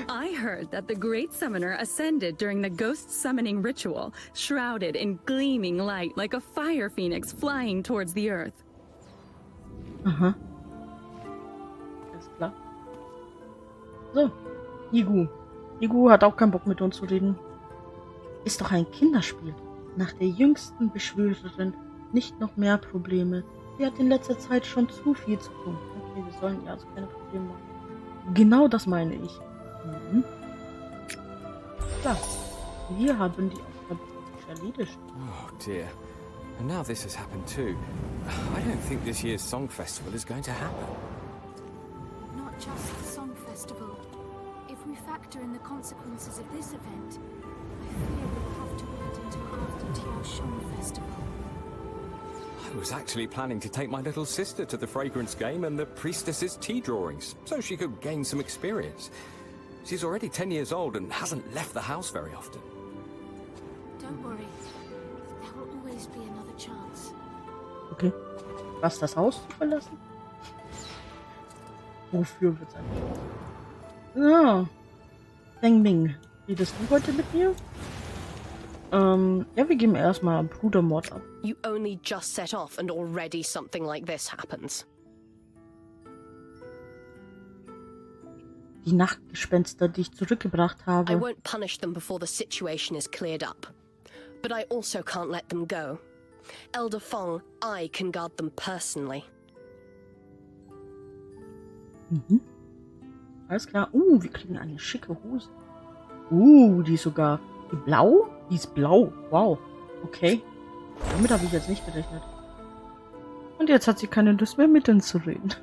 I heard that the great summoner ascended during the ghost summoning ritual, shrouded in gleaming light like a fire phoenix flying towards the earth. Aha. Alles klar. So, Igu. Igu hat auch keinen Bock mit uns zu reden. Ist doch ein Kinderspiel. Nach der jüngsten Beschwörerin nicht noch mehr Probleme. Sie hat in letzter Zeit schon zu viel zu tun. Okay, wir sollen ihr also keine Probleme machen. Genau das meine ich. Mhm. Klar, wir haben die Aufgabe erledigt. Oh dear. And now this has happened too. I don't think this year's song festival is going to happen. Not just the song festival. If we factor in the consequences of this event, I fear we'll have to wait until after Tiao festival. I was actually planning to take my little sister to the fragrance game and the priestess's tea drawings, so she could gain some experience. She's already 10 years old and hasn't left the house very often. Don't worry. There will always be another chance. Okay. Was, das Haus zu verlassen? Wofür wird's eigentlich? Ja. Bing Bing. Redest du heute mit mir? Ja, wir geben erstmal Brudermord ab. You only just set off and already something like this happens. Die Nachtgespenster, die ich zurückgebracht habe. I won't punish them before the situation is cleared up. But I also can't let them go. Elder Fong, I can guard them personally. Mhm. Alles klar. Wir kriegen eine schicke Hose. Die ist sogar blau? Die ist blau. Wow. Okay. Damit habe ich jetzt nicht gerechnet. Und jetzt hat sie keine Lust mehr, mit uns zu reden.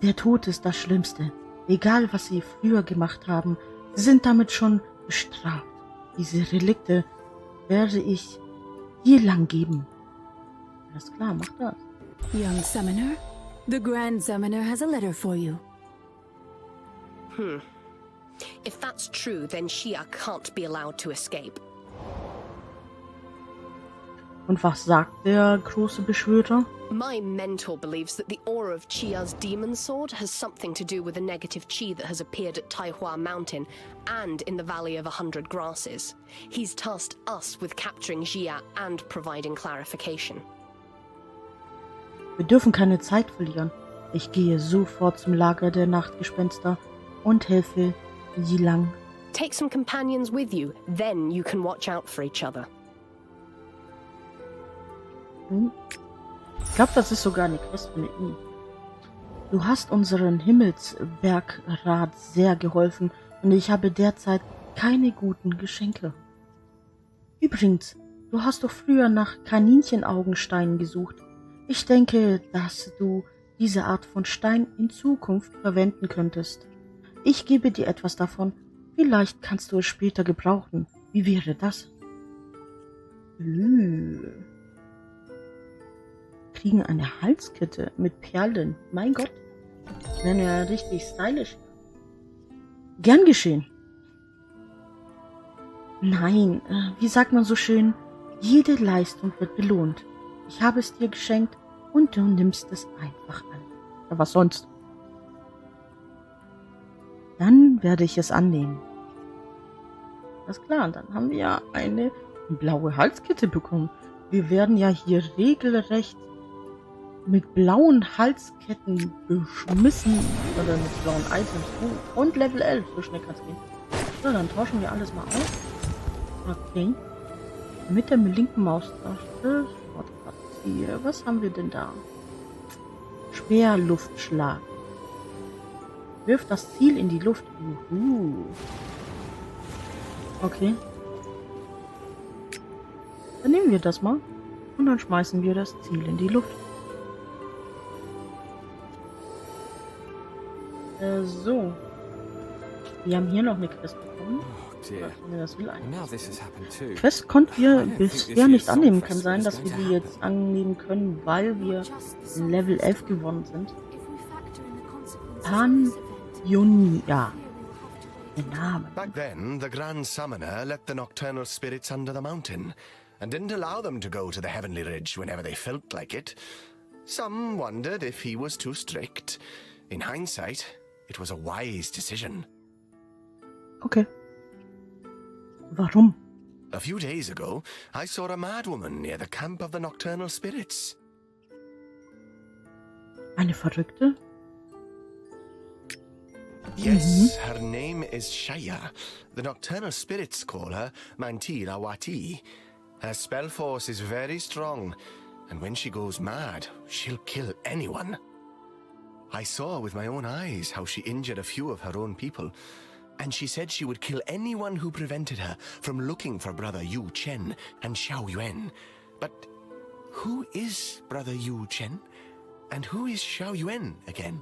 Der Tod ist das Schlimmste. Egal, was sie früher gemacht haben, sie sind damit schon bestraft. Diese Relikte werde ich hier lang geben. Alles klar, mach das. Young summoner, the Grand Summoner has a letter for you. If that's true, then Xia can't be allowed to escape. Und was sagt der große Beschwörer? My mentor believes that the aura of Chia's demon sword has something to do with the negative chi that has appeared at Taihua Mountain and in the Valley of 100 Grasses. He's tasked us with capturing Xia and providing clarification. Wir dürfen keine Zeit verlieren. Ich gehe sofort zum Lager der Nachtgespenster und helfe Yilang. Take some companions with you, then you can watch out for each other. Ich glaube, das ist sogar eine Quest mit ihm. Du hast unseren Himmelsbergrat sehr geholfen und ich habe derzeit keine guten Geschenke. Übrigens, du hast doch früher nach Kaninchenaugensteinen gesucht. Ich denke, dass du diese Art von Stein in Zukunft verwenden könntest. Ich gebe dir etwas davon. Vielleicht kannst du es später gebrauchen. Wie wäre das? Kriegen eine Halskette mit Perlen. Mein Gott. Das wäre ja richtig stylisch. Gern geschehen. Nein, wie sagt man so schön? Jede Leistung wird belohnt. Ich habe es dir geschenkt und du nimmst es einfach an. Ja, was sonst? Dann werde ich es annehmen. Alles klar, dann haben wir ja eine blaue Halskette bekommen. Wir werden ja hier regelrecht mit blauen Halsketten beschmissen. Oder mit blauen Items. Und Level 11. So schnell kann es gehen. So, dann tauschen wir alles mal aus. Okay. Mit der linken Maustaste. Was haben wir denn da? Speerluftschlag. Wirft das Ziel in die Luft. Okay. Dann nehmen wir das mal. Und dann schmeißen wir das Ziel in die Luft. So. Wir haben hier noch eine Quest bekommen. Das will eigentlich. Quest konnten wir bisher nicht annehmen. Kann sein, dass wir die jetzt annehmen können, weil wir Level 11 gewonnen sind. Panjonia. Der Name. Back then, the Grand Summoner let the nocturnal spirits under the mountain and didn't allow them to go to the Heavenly Ridge whenever they felt like it. Some wondered if he was too strict. In hindsight, it was a wise decision. Okay. Warum? A few days ago, I saw a madwoman near the camp of the nocturnal spirits. Eine Verrückte? Yes, her name is Shaya. The nocturnal spirits call her Mantir Awati. Her spell force is very strong, and when she goes mad, she'll kill anyone. I saw with my own eyes how she injured a few of her own people, and she said she would kill anyone who prevented her from looking for Brother Yu Chen and Xiao Yuan. But who is Brother Yu Chen? And who is Xiao Yuan again?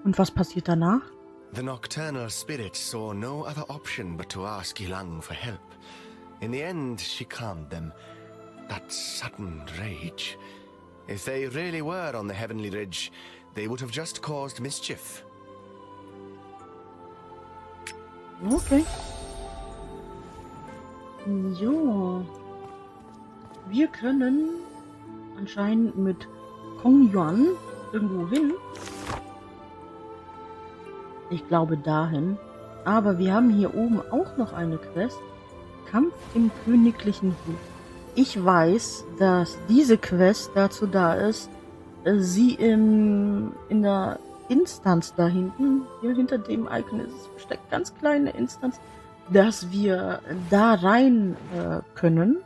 Und was passiert danach? The nocturnal spirit saw no other option but to ask Yilang for help. In the end, she calmed them. That sudden rage. If they really were on the Heavenly Ridge, they would have just caused mischief. Okay. Jo. Wir können anscheinend mit Kong Yuan irgendwo hin. Ich glaube dahin. Aber wir haben hier oben auch noch eine Quest. Kampf im königlichen Hof. Ich weiß, dass diese Quest dazu da ist, sie in der Instanz da hinten, hier hinter dem Icon ist es versteckt, ganz kleine Instanz, dass wir da rein können.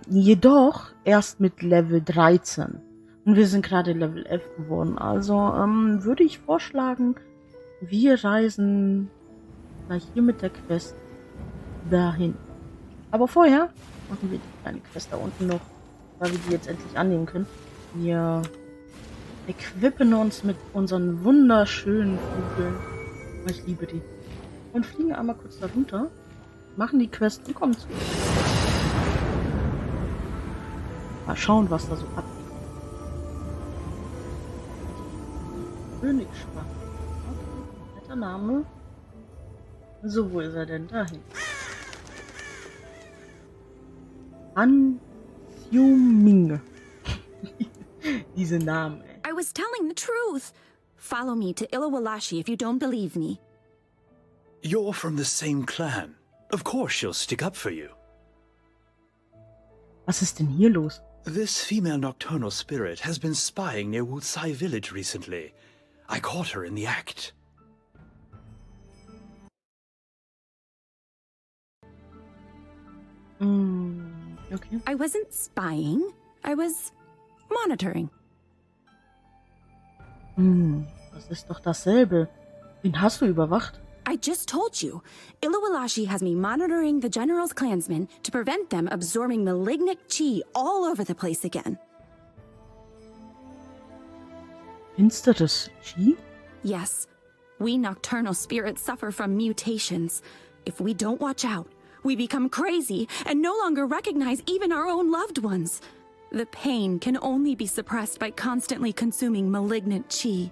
Jedoch erst mit Level 13. Und wir sind gerade Level 11 geworden. Also würde ich vorschlagen, wir reisen gleich hier mit der Quest dahin. Aber vorher machen wir die kleine Quest da unten noch, weil wir die jetzt endlich annehmen können. Wir equippen uns mit unseren wunderschönen Flügeln. Ich liebe die. Und fliegen einmal kurz da runter, machen die Quest und kommen zurück. Mal schauen, was da so abgeht. Königsschwach. Okay, netter Name. So, wo ist er denn dahin? An-Xiu-Ming. Diese Namen, ey. I was telling the truth. Follow me to Ilawalashi if you don't believe me. You're from the same clan. Of course she'll stick up for you. Was ist denn hier los? This female nocturnal spirit has been spying near Wutsai village recently. I caught her in the act. Okay. I wasn't spying. I was monitoring. Das ist doch dasselbe. Wen hast du überwacht? I just told you. Ilawalashi has me monitoring the General's clansmen to prevent them absorbing malignant chi all over the place again. Finsteres Chi? Yes, we nocturnal spirits suffer from mutations. If we don't watch out, we become crazy and no longer recognize even our own loved ones. The pain can only be suppressed by constantly consuming malignant chi.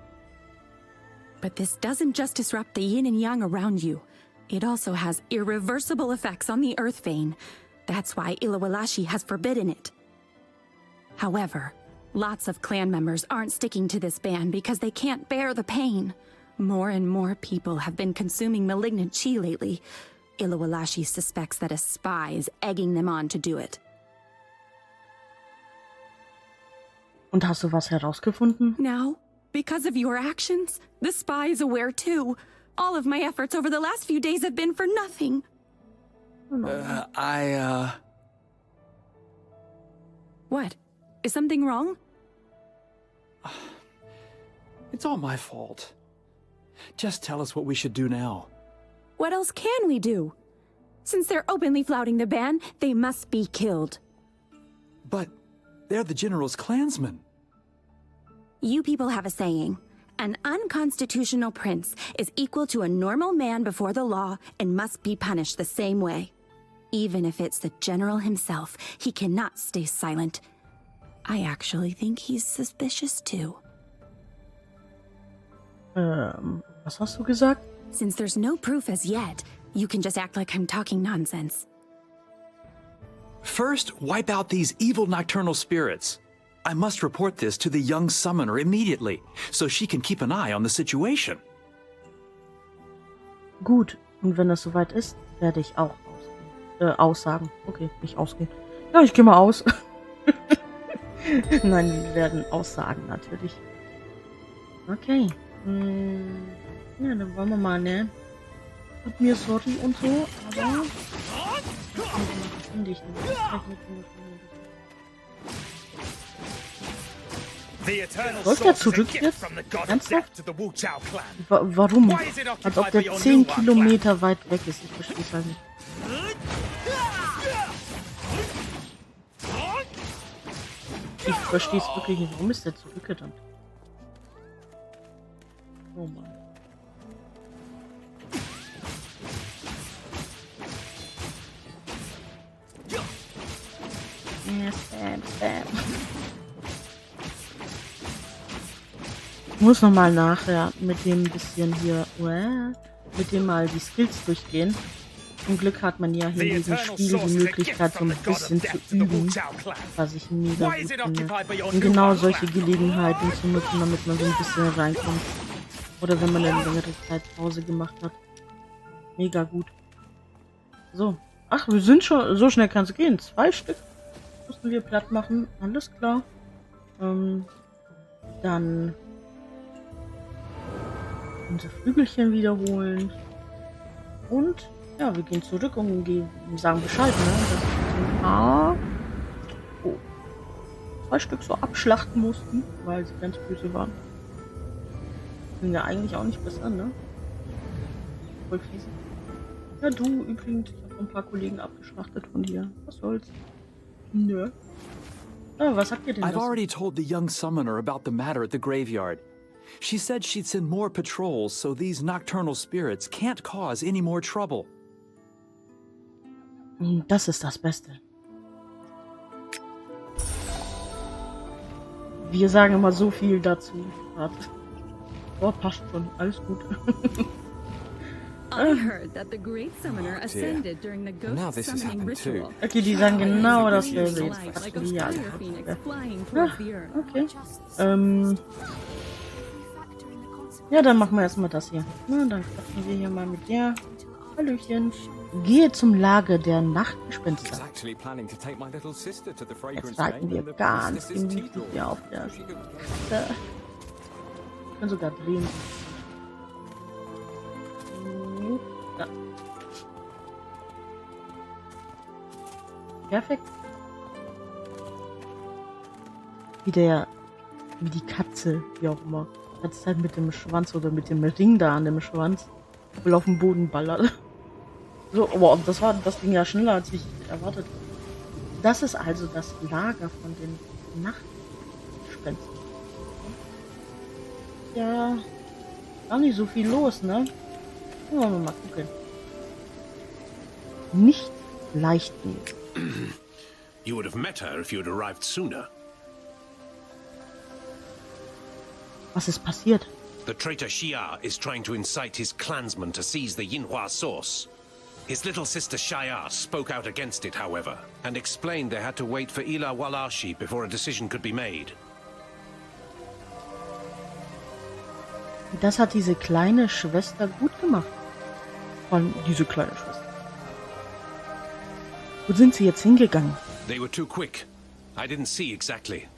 But this doesn't just disrupt the yin and yang around you. It also has irreversible effects on the earth vein. That's why Ilawalashi has forbidden it. However, lots of clan members aren't sticking to this ban because they can't bear the pain. More and more people have been consuming malignant chi lately. Ilawalashi suspects that a spy is egging them on to do it. Und hast du was herausgefunden? Now, because of your actions, the spy is aware too. All of my efforts over the last few days have been for nothing. What? Is something wrong? It's all my fault. Just tell us what we should do now. What else can we do? Since they're openly flouting the ban, they must be killed. But they're the General's clansmen. You people have a saying. An unconstitutional prince is equal to a normal man before the law and must be punished the same way. Even if it's the General himself, he cannot stay silent. I actually think he's suspicious too. Was hast du gesagt? Since there's no proof as yet, you can just act like I'm talking nonsense. First, wipe out these evil nocturnal spirits. I must report this to the young summoner immediately, so she can keep an eye on the situation. Gut, und wenn das soweit ist, werde ich auch aussagen. Okay, nicht ausgehen. Ja, ich gehe mal aus. Nein, wir werden aussagen, natürlich. Okay. Ja, dann wollen wir mal, ne? Tut mir sorry und so, aber... Finde ich nicht. Läuft er zurück jetzt? Ernsthaft? Warum? Als ob der 10 Kilometer weit weg ist. Ich verstehe es halt nicht. Ich verstehe es wirklich nicht. Warum ist der zurückgerannt? Oh Mann. Ja, spam, spam. Ich muss nochmal nachher mit dem bisschen hier, mit dem mal die Skills durchgehen. Zum Glück hat man ja hier in diesem Spiel die Möglichkeit, so ein bisschen zu üben, was ich mega gut finde. Und genau solche Gelegenheiten zu nutzen, damit man so ein bisschen reinkommt. Oder wenn man eine längere Zeit Pause gemacht hat. Mega gut. So. Ach, wir sind schon, so schnell kann es gehen. 2 Stück mussten wir platt machen. Alles klar. Dann unsere Flügelchen wiederholen. Und ja, wir gehen zurück und sagen Bescheid, ne? Dass wir 2 Stück so abschlachten mussten, weil sie ganz böse waren. Sind ja eigentlich auch nicht besser, ne? Voll fies. Ja, du übrigens, ich habe ein paar Kollegen abgeschlachtet von dir. Was soll's? Nö. Ja, was habt ihr denn? I've already told the young summoner about the matter at the graveyard. She said she'd send more patrols so these nocturnal spirits can't cause any more trouble. Das ist das Beste. Wir sagen immer so viel dazu. Oh, passt schon. Alles gut. I heard that the great summoner ascended during the ghost summoning ritual. Okay, die sagen genau dasselbe. Like a fire phoenix flying Ja, towards the earth. okay. Ja, dann machen wir erstmal das hier. Na, dann quatschen wir hier mal mit der. Hallöchen. Gehe zum Lager der Nachtgespenster. Jetzt reiten wir ganz gemütlich hier auf der Katze. Ich kann sogar drehen. Ja. Perfekt. Wie die Katze, wie auch immer. Die ganze Zeit mit dem Schwanz oder mit dem Ring da an dem Schwanz wohl auf dem Boden ballert. So, wow, das ging ja schneller, als ich erwartet habe. Das ist also das Lager von den Nachtgespenstern. Ja, gar nicht so viel los, ne? Wollen wir mal gucken. Nicht leicht gehen. You would have met her if you had arrived sooner. Was ist passiert? The traitor Xia is trying to incite his clansmen to seize the Yinhua source. His little sister Shaya spoke out against it, however, and explained they had to wait for Ila Walashi before a decision could be made. Das hat diese kleine Schwester gut gemacht. Vor allem diese kleine Schwester. Wo sind sie jetzt hingegangen? They were too quick. I didn't see exactly.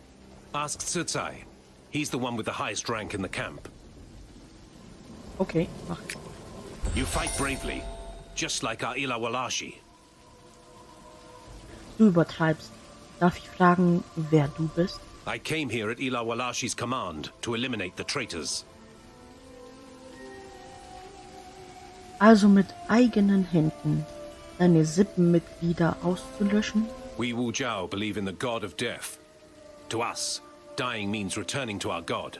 Ask Tsutsai. He's the one with the highest rank in the camp. Okay, mach. You fight bravely, just like our Ila Walashi. Du übertreibst. Darf ich fragen, wer du bist? I came here at Ila Walashi's command to eliminate the traitors. Also mit eigenen Händen deine Sippenmitglieder auszulöschen? We Wu Jiao believe in the god of death. To us, dying means returning to our god.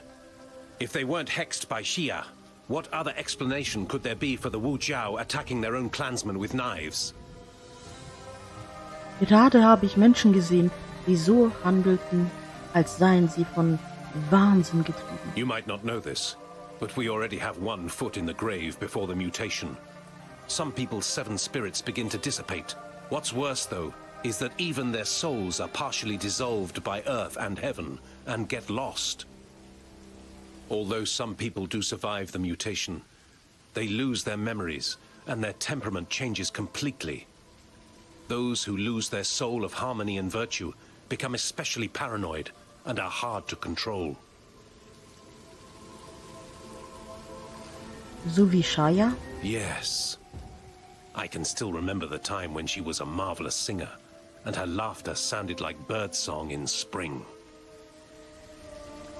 If they weren't hexed by Xia, what other explanation could there be for the Wu Jiao attacking their own clansmen with knives? Gerade habe ich Menschen gesehen, die so handelten, als seien sie von Wahnsinn getrieben. You might not know this, but we already have one foot in the grave before the mutation. Some people's 7 spirits begin to dissipate. What's worse, though, is that even their souls are partially dissolved by earth and heaven and get lost. Although some people do survive the mutation, they lose their memories and their temperament changes completely. Those who lose their soul of harmony and virtue become especially paranoid and are hard to control. So wie Shaya? Yes. I can still remember the time when she was a marvelous singer, and her laughter sounded like birdsong in spring.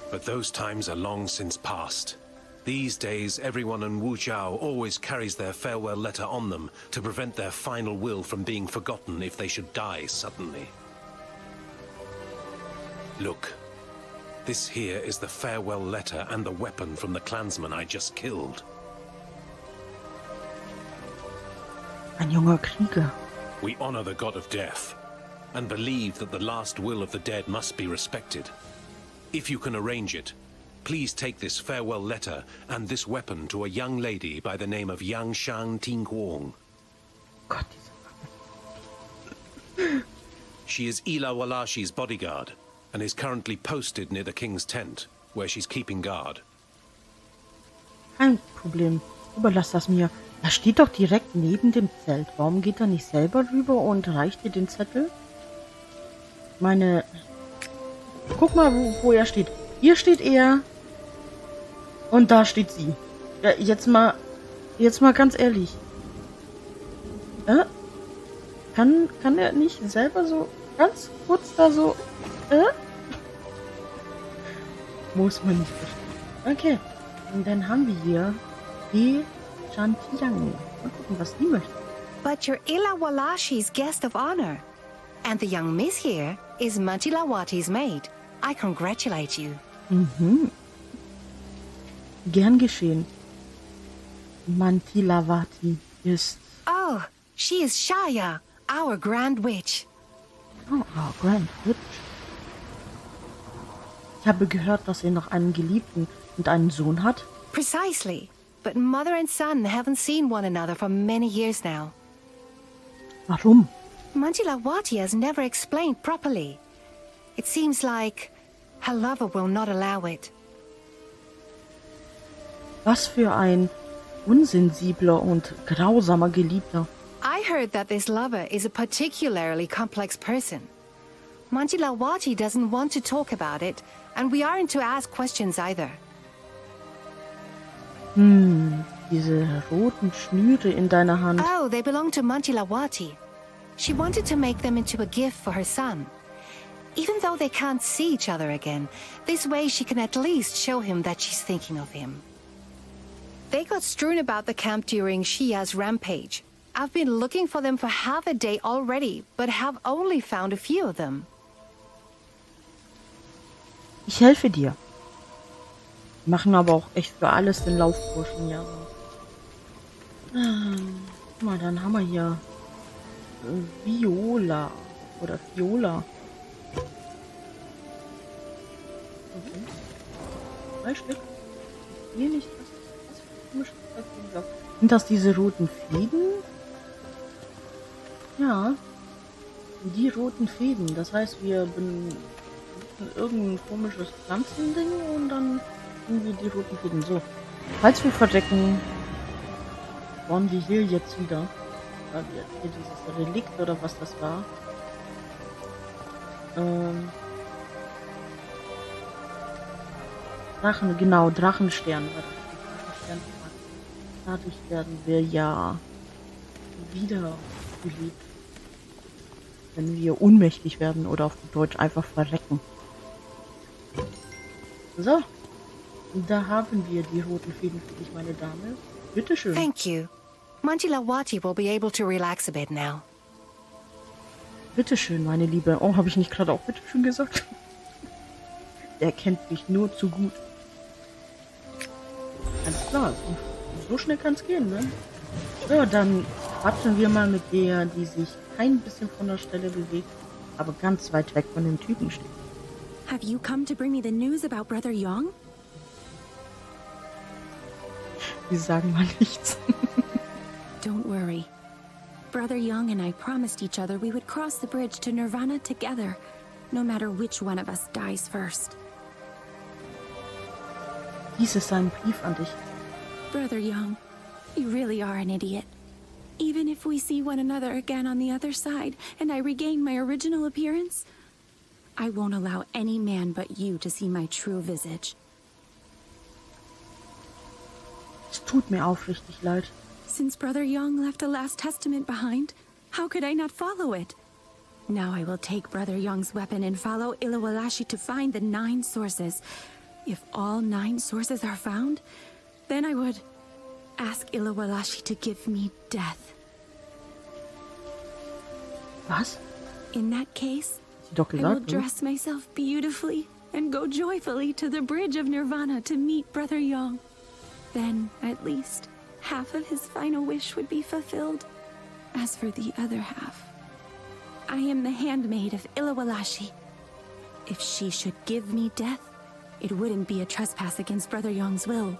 But those times are long since past. These days, everyone in Wujiao always carries their farewell letter on them to prevent their final will from being forgotten if they should die suddenly. Look, this here is the farewell letter and the weapon from the clansman I just killed. Ein junger Krieger. We honor the god of death, and believe that the last will of the dead must be respected. If you can arrange it, please take this farewell letter and this weapon to a young lady by the name of Yangshan Tingguang. Gott, She is Ila Walashi's bodyguard, and is currently posted near the king's tent, where she's keeping guard. kein Problem. Überlass das mir. Er steht doch direkt neben dem Zelt. Warum geht er nicht selber rüber und reicht dir den Zettel? Meine... Guck mal, wo er steht. Hier steht er. Und da steht sie. Ja, jetzt mal ganz ehrlich. Kann er nicht selber so ganz kurz da so... Muss man nicht verstehen. Okay. Und dann haben wir hier die Shantiang. Mal gucken, was die möchte. But you're Ila Walashi's guest of honor. And the young miss here is Mantilawati's maid. I congratulate you. Gern geschehen. Mantilawati ist... Oh, she is Shaya, our grand witch. Oh, Grand Witch. Ich habe gehört, dass er noch einen Geliebten und einen Sohn hat. Precisely. But mother and son haven't seen one another for many years now. Warum? Mantilawati has never explained properly. It seems like her lover will not allow it. Was für ein unsensibler und grausamer Geliebter. I heard that this lover is a particularly complex person. Mantilawati doesn't want to talk about it, and we aren't to ask questions either. Diese roten Schnüre in deiner Hand. Oh, they belong to Mantilawati. She wanted to make them into a gift for her son. Even though they can't see each other again, this way she can at least show him that she's thinking of him. They got strewn about the camp during Shia's rampage. I've been looking for them for half a day already, but have only found a few of them. Ich helfe dir. Machen aber auch echt für alles den Laufburschen, ja. Guck mal, dann haben wir hier Viola. Oder Viola. Okay. 3 Stück. Hier nicht. Was für komische Zeug. Sind das diese roten Fäden? Ja. Die roten Fäden. Das heißt, wir benutzen irgendein komisches Pflanzending und dann haben wir die roten Fäden. So. Falls wir verdecken, wollen wir hier jetzt wieder. Weil wir hier dieses Relikt oder was das war. Drachenstern war das. Dadurch werden wir ja wieder belebt, wenn wir ohnmächtig werden oder auf Deutsch einfach verrecken. So, da haben wir die roten Fäden für dich, meine Dame. Bitteschön. Thank you. Mantilawati will be able to relax a bit now. Bitteschön, meine Liebe. Oh, habe ich nicht gerade auch bitteschön gesagt? Er kennt mich nur zu gut. Alles klar, so schnell kann es gehen, ne? So, dann quatschen wir mal mit der, die sich kein bisschen von der Stelle bewegt, aber ganz weit weg von dem Typen steht. Have you come to bring me the news about Brother Yong? Die sagen mal nichts. Don't worry. Brother Young and I promised each other we would cross the bridge to Nirvana together, no matter which one of us dies first. Dies ist ein Brief an dich. Brother Young, you really are an idiot. Even if we see one another again on the other side, and I regain my original appearance, I won't allow any man but you to see my true visage. Es tut mir aufrichtig leid. Since Brother Young left a last testament behind, how could I not follow it? Now I will take Brother Young's weapon and follow Ilawalashi to find the 9 sources. If all 9 sources are found, then I would ask Ilawalashi to give me death. Was? In that case, Doch I will gesagt, dress myself beautifully and go joyfully to the bridge of Nirvana to meet Brother Young. Then, at least, half of his final wish would be fulfilled. As for the other half, I am the handmaid of Ilawalashi. If she should give me death, it wouldn't be a trespass against Brother Young's will.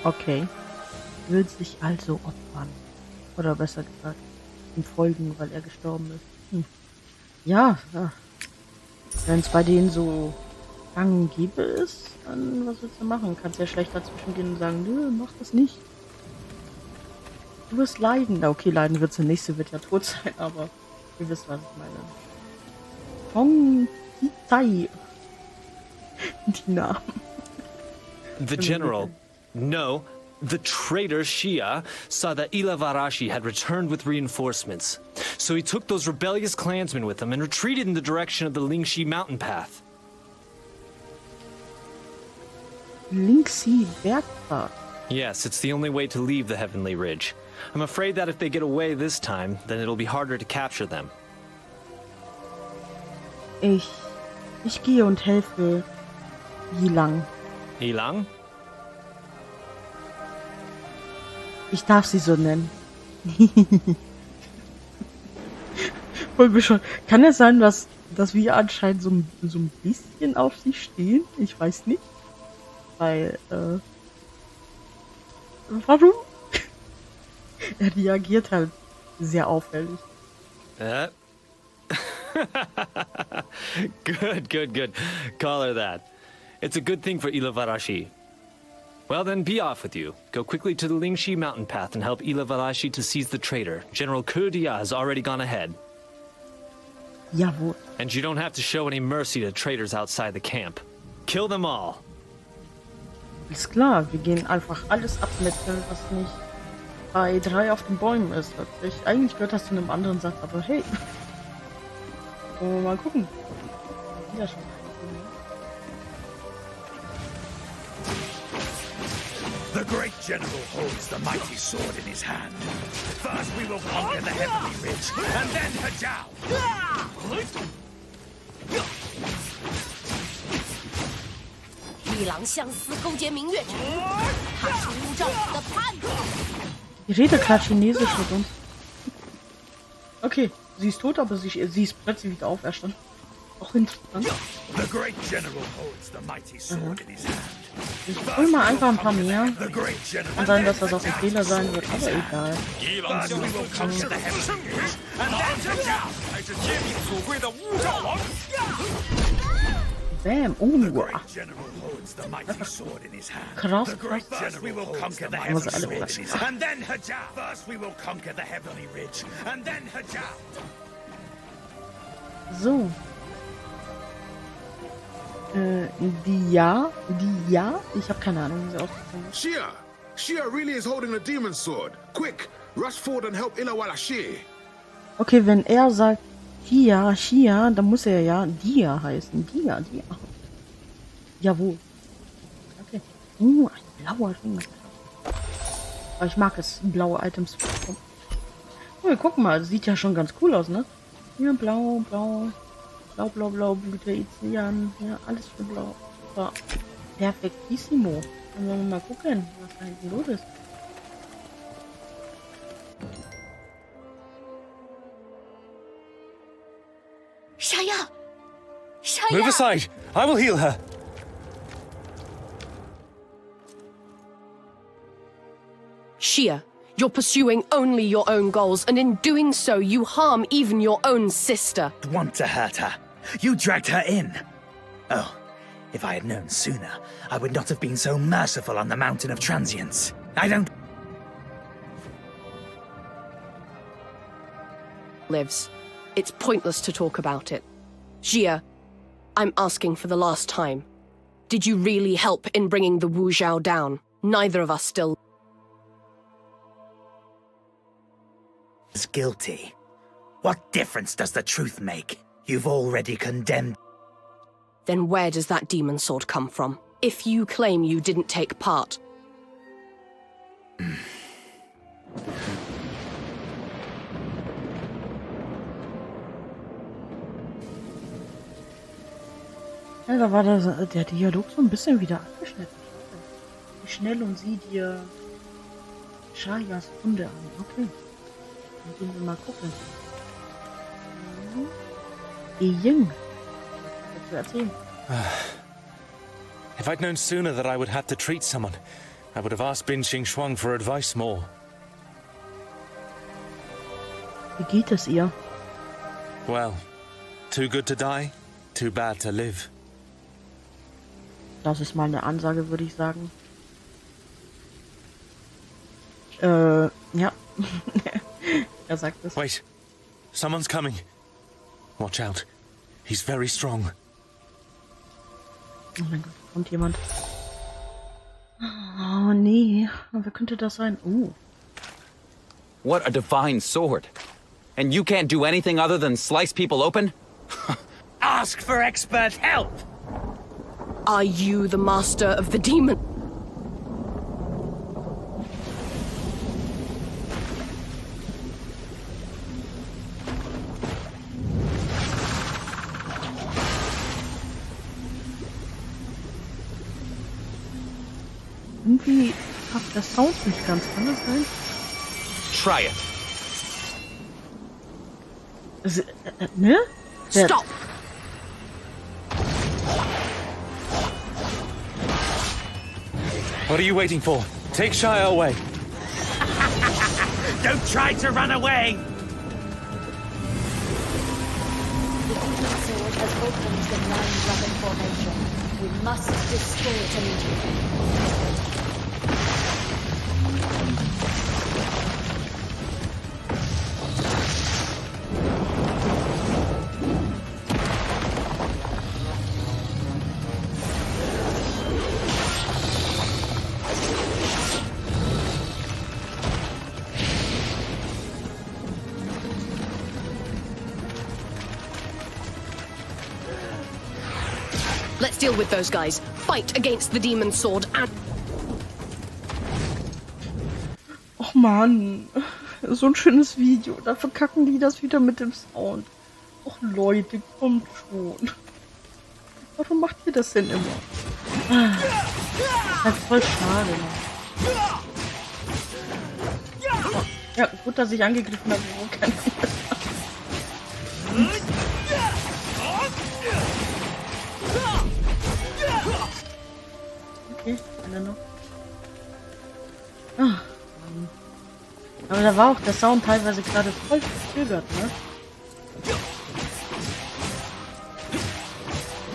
Okay. Will sich also opfern. Oder besser gesagt, ihm folgen, weil er gestorben ist. Ja. Wenn es bei denen so gang und gäbe ist, dann was willst du machen? Kannst ja schlecht dazwischen gehen und sagen, nö, mach das nicht. Du wirst leiden. Na okay, leiden wird der nächste wird ja tot sein, aber ihr wisst, was ich meine. Tong Titai. Die Namen. The general, no, the traitor Shia saw that Ilawalashi had returned with reinforcements. So he took those rebellious clansmen with him and retreated in the direction of the Lingxi mountain path. Lingxi Bergpfad. Yes, it's the only way to leave the Heavenly Ridge. I'm afraid that if they get away this time, then it'll be harder to capture them. Ich gehe und helfe Yilang. Yilang? Ich darf sie so nennen. Voll bescheuert. Kann es sein, dass wir anscheinend so ein bisschen auf sie stehen? Ich weiß nicht. Weil, warum? Er reagiert halt sehr auffällig. Good. Call her that. It's a good thing for Ilawalashi. Well then, be off with you. Go quickly to the Lingxi mountain path and help Ilawalashi to seize the traitor. General Kurdia has already gone ahead. Jawohl. And you don't have to show any mercy to traitors outside the camp. Kill them all. Ist klar, wir gehen einfach alles abmetzeln, was nicht bei 3 auf den Bäumen ist. Eigentlich gehört das zu einem anderen Satz, aber hey. Wollen wir mal gucken. Ja, schon. The great general holds the mighty sword in his hand. First we will conquer the heavenly ridge, and then Hajao. 一郎相思，勾结明月之人，他是乌兆府的叛徒。 Die redet gerade Chinesisch mit uns. Okay, sie ist tot, aber sie ist plötzlich wieder auferstanden. Auch interessant. The great general holds the mighty sword in his hand. Ich hol mal einfach ein paar mehr. Kann sein, dass das auch ein Fehler sein wird, aber egal. Bam, krass. Haben wir sie alle gleich. So. Die ja, ich habe keine Ahnung, wie sie ausgesprochen wird. Shia really is holding a demon sword. Quick, rush forward and help Ilawalashi. Okay, wenn er sagt Shia, dann muss er ja Dia heißen. Dia. Jawohl. Okay. Ein blauer Ring. Aber ich mag es, blaue Items zu bekommen. Oh, guck mal, sieht ja schon ganz cool aus, ne? Hier blau. Blau, Blüte, Izian, ja, alles für blau. So. Perfektissimo. Dann wollen wir mal gucken, was da hinten los ist. Shaya! Move aside! I will heal her! Shia, You're pursuing only your own goals, and in doing so, you harm even your own sister. Want to hurt her. You dragged her in. Oh, if I had known sooner, I would not have been so merciful on the Mountain of Transience. I don't... Lives. It's pointless to talk about it. Jia, I'm asking for the last time. Did you really help in bringing the Wu Zhao down? Neither of us still... is guilty. What difference does the truth make? You've already condemned... Then where does that demon sword come from? If you claim you didn't take part... Ja, da war der Dialog so ein bisschen wieder abgeschnitten. Wie schnell und sieh dir Shayas Hunde an. Okay. Dann gehen wir mal gucken. Ying. Was zu erzählen? If I'd known sooner that I would have to treat someone, I would have asked Bin Xing Shuang for advice more. Wie geht es ihr? Well, too good to die, too bad to live. Das ist mal eine Ansage, würde ich sagen. Ja. Er sagt es. Wait, someone's coming. Watch out. He's very strong. Oh mein Gott, kommt jemand. Oh nee, wer könnte das sein? What a divine sword. And you can't do anything other than slice people open? Ask for expert help! Are you the master of the demon? Irgendwie passt der Sound nicht ganz. Kann das sein? Try it. Ne? Stop! What are you waiting for? Take Shia away. Don't try to run away! The demon sword has opened the 9-weapon formation. We must destroy it immediately. Let's deal with those guys. Fight against the demon sword and... Och Mann, so ein schönes Video. Da verkacken die das wieder mit dem Sound. Och Leute, kommt schon. Warum macht ihr das denn immer? Das ist voll schade. Oh, ja, gut, dass ich angegriffen habe, wo kein Okay, einer noch. Ah, aber da war auch der Sound teilweise gerade voll verzögert, ne?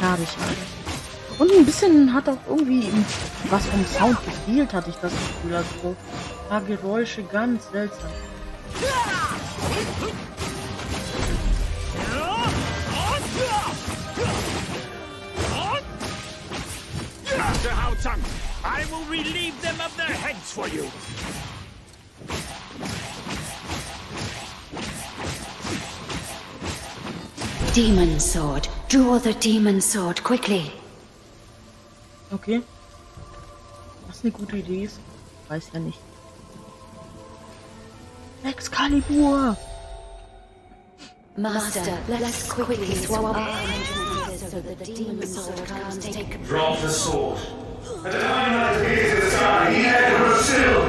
Schade. Und ein bisschen hat auch irgendwie was vom Sound gefehlt, hatte ich das Gefühl. Also so ein paar Geräusche ganz seltsam. Master Hao Zhang, I will relieve them of their heads for you. Demon sword. Draw the demon sword quickly. Okay. Was eine gute Idee ist, weiß ja nicht. Excalibur! Master, let's quickly swap our so that the demon sword can't take control. Drop the sword. A dynamite hit to the sky, he echoes still.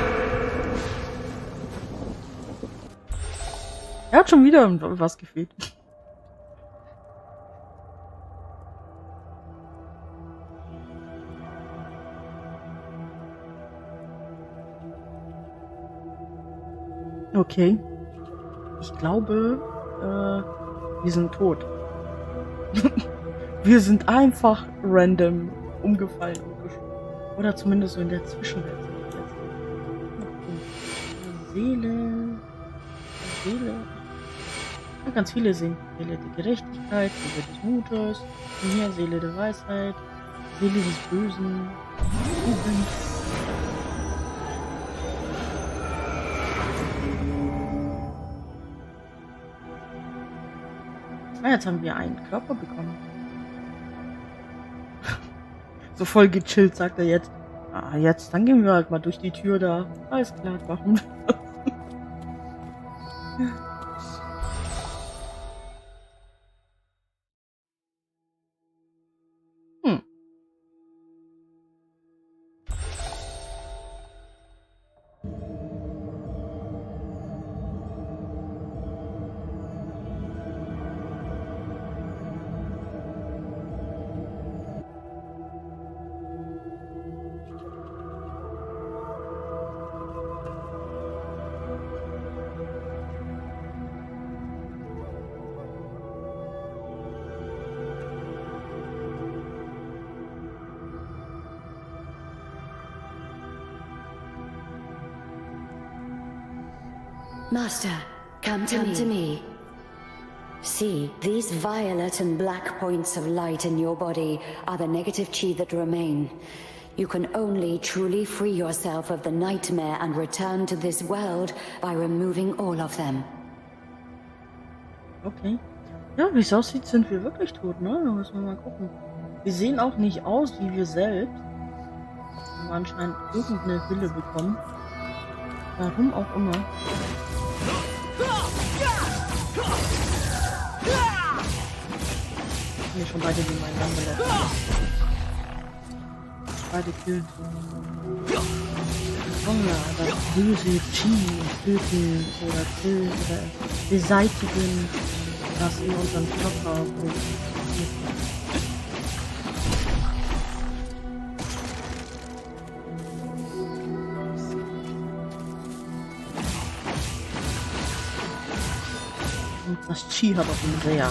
Er hat schon wieder was gefehlt. Okay. Ich glaube, wir sind tot. Wir sind einfach random umgefallen. Oder zumindest so in der Zwischenwelt. Seele. Ja, ganz viele sehen. Seele der Gerechtigkeit, Seele des Mutes, und hier Seele der Weisheit, Seele des Bösen, Jugend. Ah, jetzt haben wir einen Körper bekommen. So voll gechillt, sagt er jetzt. Ah, jetzt, dann gehen wir halt mal durch die Tür da. Alles klar, machen. Master, come to me. See, these violet and black points of light in your body are the negative chi that remain. You can only truly free yourself of the nightmare and return to this world by removing all of them. Okay. Ja, wie es aussieht, sind wir wirklich tot, ne? Da müssen wir mal gucken. Wir sehen auch nicht aus wie wir selbst. Wir haben anscheinend irgendeine Hülle bekommen. Warum auch immer. Ich bin schon beide nebeneinander. Beide killen. Oh ja, das böse Chi töten oder killen oder beseitigen, das in unserem Körper und das Chi hat auch ein sehr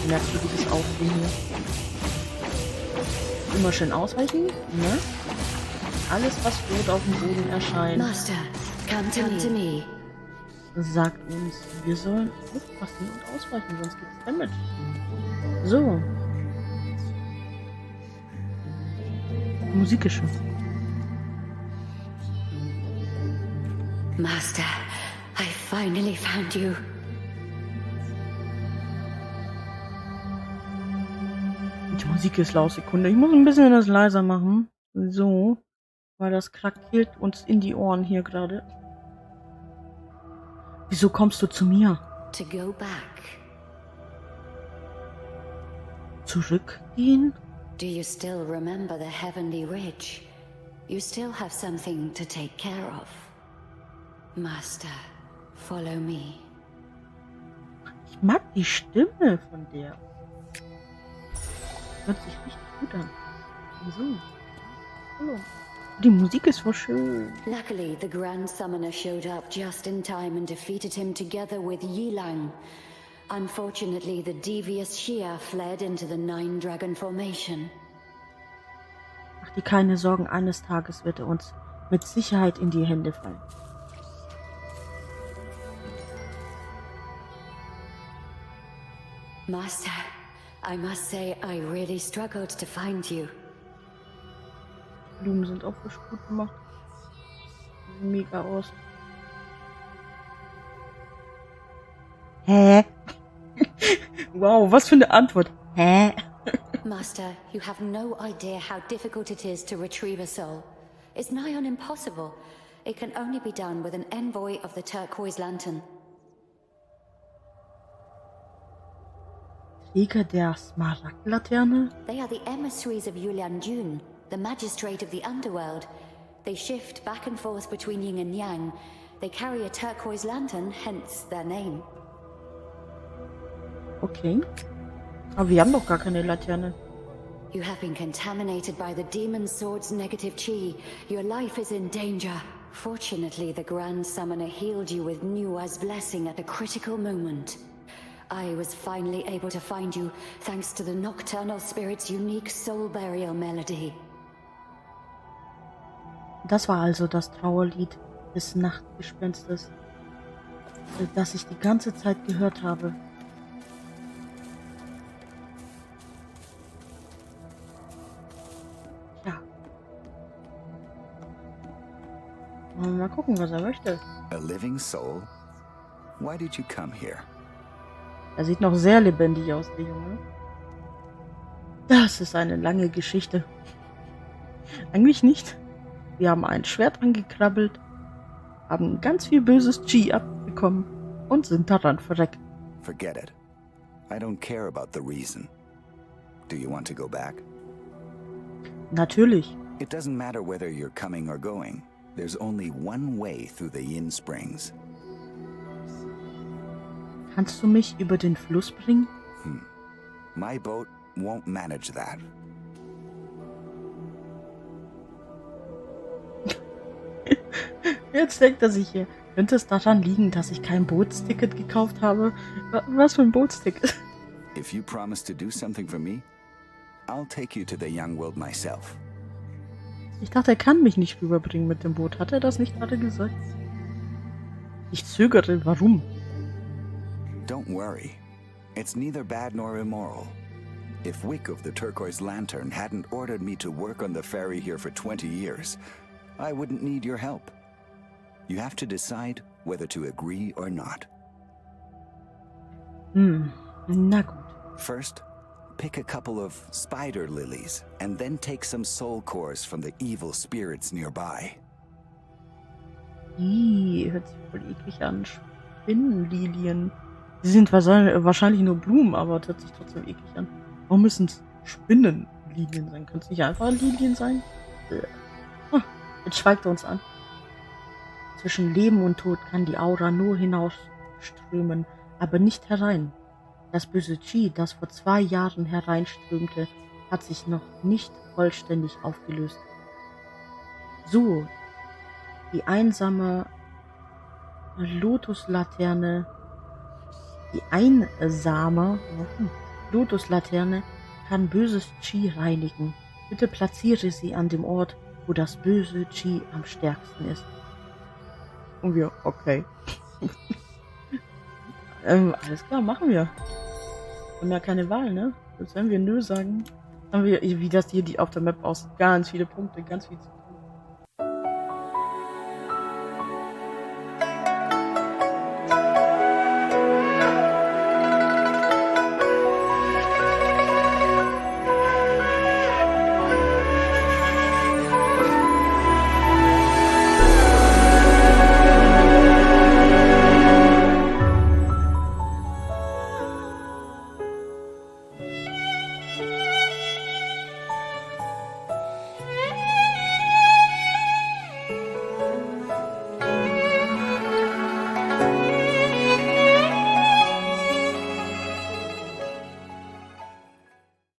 merkwürdiges Aussehen hier. Immer schön ausweichen, ne? Alles, was rot auf dem Boden erscheint, Master, come to me. Sagt uns, wir sollen aufpassen und ausweichen, sonst gibt's Damage. So. Musik ist schön. Master, I finally found you. Die Musik ist laut, Sekunde. Ich muss ein bisschen das leiser machen. So. Weil das krakeelt uns in die Ohren hier gerade. Wieso kommst du zu mir? To go back. Zurückgehen? Do you still remember the heavenly ridge? You still have something to take care of. Master, follow me. Ich mag die Stimme von der. Hört sich richtig gut an. So. Hallo. Die Musik ist so schön. Luckily, the Grand Summoner showed up just in time and defeated him together with Yilang. Unfortunately, the devious Xia fled into the Nine Dragon Formation. Mach dir keine Sorgen, eines Tages wird er uns mit Sicherheit in die Hände fallen. Master, I must say I really struggled to find you. Blumen sind auch frisch gut gemacht. Sehen mega aus. Hä? Wow, was für eine Antwort. Hä? Master, you have no idea how difficult it is to retrieve a soul. It's nigh on impossible. It can only be done with an envoy of the Turquoise Lantern. Träger der Smaragdlaterne? They are the emissaries of Yulian Jun, the magistrate of the underworld. They shift back and forth between yin and yang. They carry a turquoise lantern, hence their name. Okay. Aber wir haben doch gar keine Laterne. You have been contaminated by the demon sword's negative chi. Your life is in danger. Fortunately, the Grand Summoner healed you with Nua's blessing at a critical moment. I was finally able to find you thanks to the Nocturnal Spirit's unique soul burial melody. Das war also das Trauerlied des Nachtgespenstes, das ich die ganze Zeit gehört habe. Ja. Mal gucken, was er möchte. A living soul? Why did you come here? Er sieht noch sehr lebendig aus, der Junge. Das ist eine lange Geschichte. Eigentlich nicht. Wir haben ein Schwert angekrabbelt, haben ganz viel böses Chi abbekommen und sind daran verreckt. Forget it. I don't care about the reason. Do you want to go back? Natürlich. It doesn't matter whether you're coming or going. There's only one way through the Yin Springs. Kannst du mich über den Fluss bringen? My boat won't manage that. Jetzt denkt er sich hier, könnte es daran liegen, dass ich kein Bootsticket gekauft habe? Was für ein Bootsticket? If you promise to do something for me, I'll take you to the young world myself. Ich dachte, er kann mich nicht rüberbringen mit dem Boot. Hat er das nicht gerade gesagt? Ich zögere. Warum? Don't worry. It's neither bad nor immoral. If Wick of the Turquoise Lantern hadn't ordered me to work on the ferry here for 20 years, I wouldn't need your help. You have to decide whether to agree or not. Na gut. First, pick a couple of spider lilies and then take some soul cores from the evil spirits nearby. Hört sich voll eklig an. Spinnenlilien. Sie sind wahrscheinlich nur Blumen, aber das hört sich trotzdem eklig an. Warum müssen es Spinnenlilien sein? Können es nicht einfach Lilien sein? Jetzt schweigt er uns an. Zwischen Leben und Tod kann die Aura nur hinausströmen, aber nicht herein. Das böse Chi, das vor 2 Jahren hereinströmte, hat sich noch nicht vollständig aufgelöst. So, die einsame Lotuslaterne, Lotuslaterne kann böses Chi reinigen. Bitte platziere sie an dem Ort, wo das böse Chi am stärksten ist. Und wir, okay. Alles klar, machen wir. Wir haben ja keine Wahl, ne? Jetzt wenn wir nö sagen, haben wir, wie das hier auf der Map aussieht, ganz viele Punkte, ganz viel zu